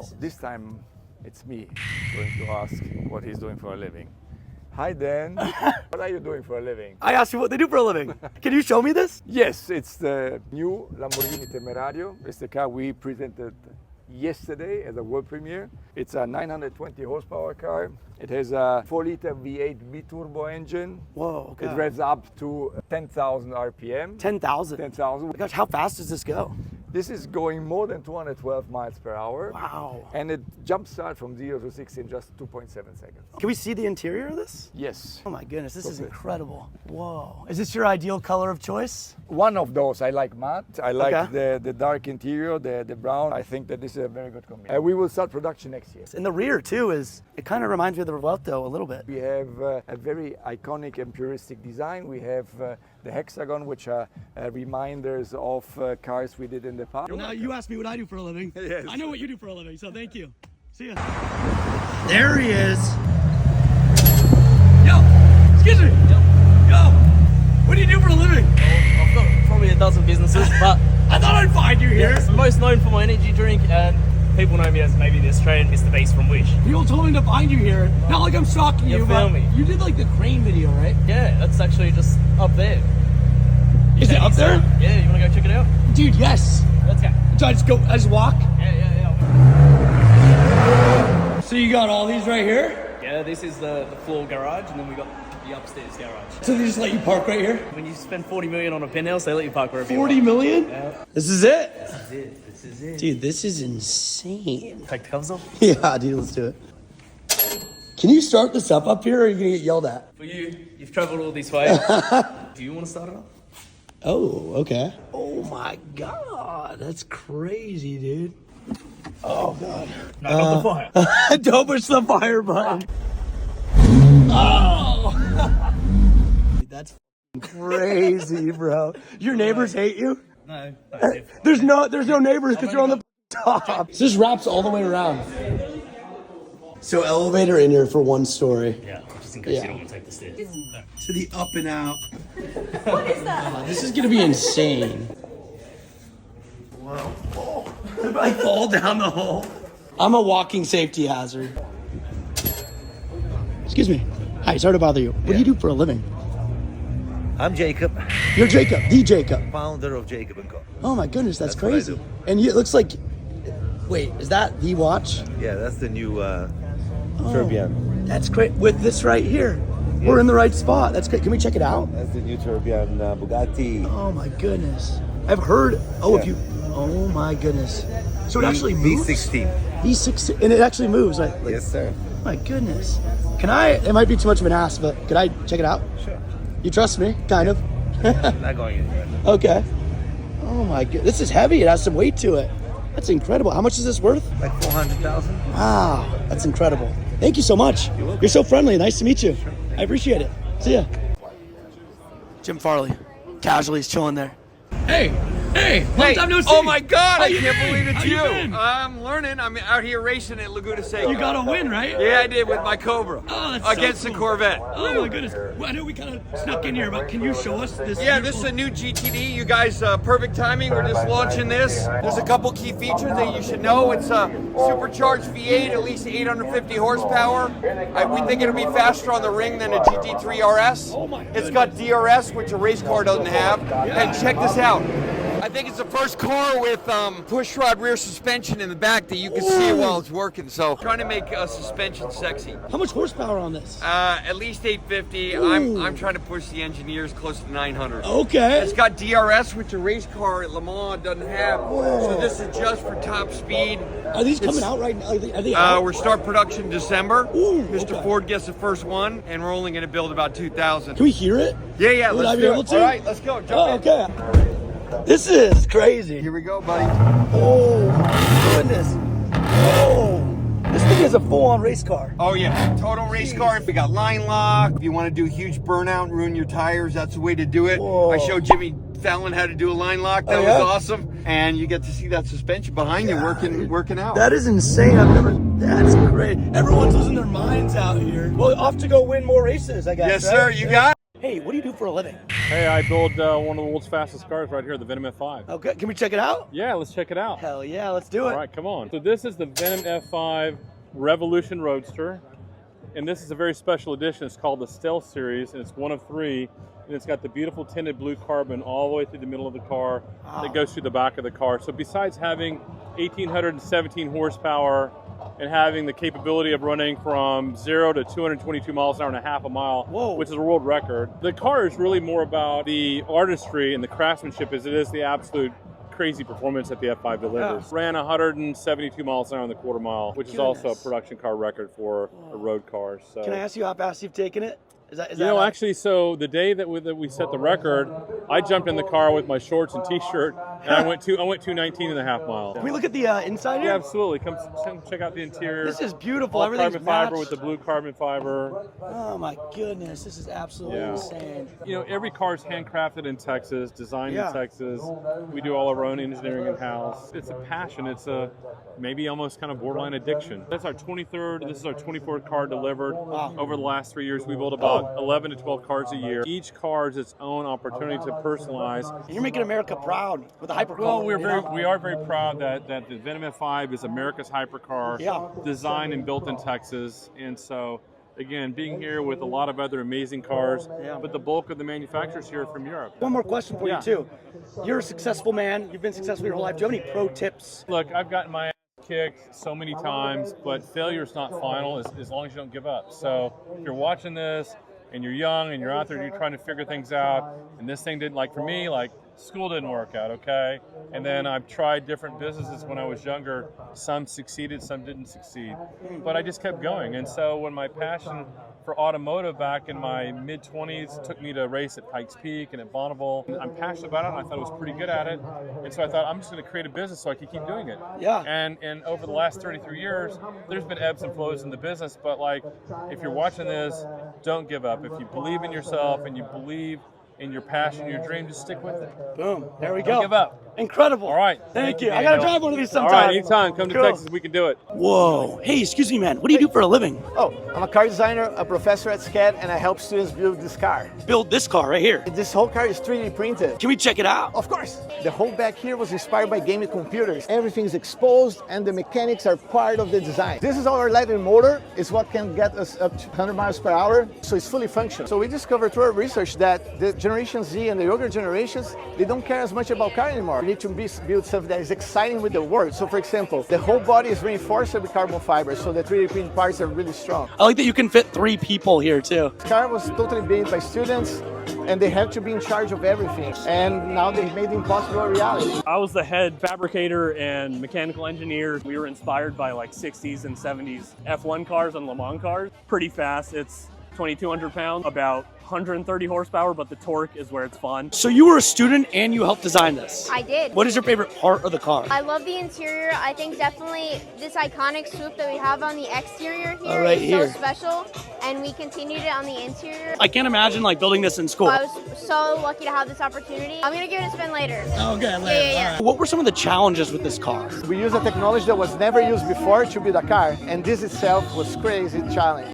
So this time it's me going to ask what he's doing for a living. Hi Dan, what are you doing for a living? I asked you what they do for a living. Can you show me this? Yes, it's the new Lamborghini Temerario. It's the car we presented yesterday at the world premiere. It's a 920 horsepower car. It has a 4-liter V8 biturbo engine. Whoa, okay. It revs up to 10,000 RPM. 10,000? 10,000. Gosh, how fast does this go? This is going more than 212 miles per hour. Wow. And it jump start from 0 to 60 in just 2.7 seconds. Can we see the interior of this? Yes. Oh my goodness, this is Okay. incredible. Whoa. Is this your ideal color of choice? One of those, I like matte. I like Okay. the dark interior, the brown. I think that this is a very good combination. We will start production next year. And the rear too it kind of reminds me of the Revuelto a little bit. We have a very iconic and puristic design. We have the hexagon, which are reminders of cars we did in the past. Now you asked me what I do for a living. Yes. I know what you do for a living, so thank you. See ya. There he is. Yo, excuse me. Yo, what do you do for a living? I've got probably a dozen businesses, but I thought I'd find you here. I'm most known for my energy drink, and people know me as maybe the Australian Mr. Beast from Wish. People told me to find you here. Not like I'm stalking you, You but found me. you did like the crane video, right? Yeah, that's actually just up there. Is it up there? Yeah, you want to go check it out? Dude, yes. Let's go. So I just walk? Yeah. So you got all these right here? Yeah, this is the floor garage, and then we got the upstairs garage. So they just let you park right here? When you spend 40 million on a penthouse, they let you park wherever 40 you want. million? Yeah. This is it? This is it. Dude, this is insane. Take the covers off. Yeah, dude, let's do it. Can you start this up here, or are you gonna get yelled at? For you, you've traveled all this way. Do you want to start it up? Oh, okay. Oh my God, that's crazy, dude. Oh God. No, not the fire. Don't push the fire button. Oh! Dude, that's crazy, bro. Your neighbors hate you? No. There's no neighbors because you're on the top. So this wraps all the way around. So elevator in here for one story. Yeah, just in case Yeah. you don't want to take the stairs. To the up and out. What is that? This is gonna be insane. Whoa. If I fall down the hole. I'm a walking safety hazard. Excuse me. Hi, sorry to bother you. What do you do for a living? I'm Jacob, You're Jacob, the Jacob. founder of Jacob & Co. Oh my goodness, that's That's what I crazy. do. And it looks like, wait, is that the watch? Yeah, that's the new Tourbillon. That's great. With this right here. We're in the right spot. That's great. Can we check it out? That's the new Tourbillon Bugatti. Oh my goodness. I've heard, oh my goodness. So it actually moves? V16. V6, and it actually moves. Like, Yes, sir. my goodness. Can I, it might be too much of an ask, but could I check it out? Sure. You trust me? Kind of. Not going anywhere. Okay. Oh my god, this is heavy. It has some weight to it. That's incredible. How much is this worth? Like 400,000. Wow, that's incredible. Thank you so much. You're so friendly. Nice to meet you. I appreciate it. See ya. Jim Farley, casually is chilling there. Hey, long time no see. Oh my God, I you can't been? believe it's How you. you been? I'm learning. I'm out here racing at Laguna Seca. You got a win, right? Yeah, I did with my Cobra. Oh, that's so against the cool. Corvette. Oh my goodness. Well, I know we kind of snuck in here, but can you show us this? Yeah, this is a new GTD. You guys, perfect timing. We're just launching this. There's a couple key features that you should know. It's a supercharged V8, at least 850 horsepower. We think it'll be faster on the ring than a GT3 RS. It's got DRS, which a race car doesn't have. And check this out. I think it's the first car with push rod rear suspension in the back that you can see while it's working. So trying to make suspension sexy. How much horsepower on this? At least 850. I'm trying to push the engineers close to 900. Okay. It's got DRS, which a race car at Le Mans doesn't have. So this is just for top speed. Are these coming out right now? Are they out? We're start production December. Ooh, Mr. okay. Ford gets the first one, and we're only going to build about 2,000. Can we hear it? Yeah. Would Let's I be do able it. to? All right, let's go. Jump Oh, in. okay. This is crazy. Here we go, buddy. Oh my goodness. Oh. This thing is a full-on race car. Oh yeah, total race car. We got line lock. If you want to do a huge burnout and ruin your tires, that's the way to do it. Whoa. I showed Jimmy Fallon how to do a line lock. That was awesome. And you get to see that suspension behind you working out. That is insane. That's great. Everyone's losing their minds out here. Well, off to go win more races, I guess. Yes, right? sir. You got it. Hey, Hey, what do you do for a living? Hey, I build one of the world's fastest cars right here, the Venom F5. Okay, can we check it out? Yeah, let's check it out. Hell yeah, let's do it. All right, come on. So this is the Venom F5 Revolution Roadster, and this is a very special edition. It's called the Stealth Series, and it's one of 3, and it's got the beautiful tinted blue carbon all the way through the middle of the car that goes through the back of the car. So besides having 1,817 horsepower and having the capability of running from 0 to 222 miles an hour and a half a mile, which is a world record, the car is really more about the artistry and the craftsmanship as it is the absolute crazy performance that the F5 delivers. Yeah. Ran 172 miles an hour in the quarter mile, which is also a production car record for a road car. So, can I ask you how fast you've taken it? Is that actually, so the day that we set the record, I jumped in the car with my shorts and t-shirt, and I went 219 and a half miles. Can we look at the inside here? Yeah, absolutely. Come check out the interior. This is beautiful. All Everything's carbon fiber matched. with the blue carbon fiber. Oh my goodness, this is absolutely insane. You know, every car is handcrafted in Texas, designed in Texas. We do all of our own engineering in-house. It's a passion. It's a maybe almost kind of borderline addiction. That's our 23rd. This is our 24th car delivered. Over the last 3 years. We built about 11 to 12 cars a year. Each car is its own opportunity to personalize. And you're making America proud with the hypercar. Well, we are very proud that the Venom F5 is America's hypercar, designed and built in Texas. And so, again, being here with a lot of other amazing cars, but the bulk of the manufacturers here are from Europe. One more question for you too. You're a successful man. You've been successful your whole life. Do you have any pro tips? Look, I've gotten my kicked so many times, but failure's not final as long as you don't give up. So if you're watching this and you're young and you're out there and you're trying to figure things out, and this thing didn't, like for me, like school didn't work out, okay? And then I've tried different businesses when I was younger. Some succeeded, some didn't succeed. But I just kept going. And so when my passion for automotive back in my mid-20s took me to race at Pikes Peak and at Bonneville, I'm passionate about it, and I thought I was pretty good at it. And so I thought, I'm just going to create a business so I could keep doing it. Yeah. And over the last 33 years, there's been ebbs and flows in the business, but like, if you're watching this, don't give up. If you believe in yourself and you believe in your passion, your dream, just stick with it. Boom. There we go. Don't give up. Incredible. All right. Thank you. I got to drive one of these sometime. All right, anytime. Come to Texas, we can do it. Whoa. Hey, excuse me, man. What do you do for a living? Oh, I'm a car designer, a professor at SCAD, and I help students build this car. Build this car right here. This whole car is 3D printed. Can we check it out? Of course. The whole back here was inspired by gaming computers. Everything's exposed, and the mechanics are part of the design. This is our electric motor. It's what can get us up to 100 miles per hour, so it's fully functional. So we discovered through our research that the Generation Z and the younger generations, they don't care as much about car anymore. We need to build something that is exciting with the work. So for example, the whole body is reinforced with carbon fiber, so the 3D printed parts are really strong. I like that you can fit 3 people here too. The car was totally built by students, and they have to be in charge of everything. And now they've made the impossible a reality. I was the head fabricator and mechanical engineer. We were inspired by like 60s and 70s F1 cars and Le Mans cars. Pretty fast. It's 2,200 pounds, about 130 horsepower, but the torque is where it's fun. So you were a student and you helped design this? I did. What is your favorite part of the car? I love the interior. I think definitely this iconic swoop that we have on the exterior here right is here. so special, and we continued it on the interior. I can't imagine like building this in school. I was so lucky to have this opportunity. I'm gonna give it a spin later. Okay, later. Yeah. What were some of the challenges with this car? We used a technology that was never used before to build a car, and this itself was crazy challenge.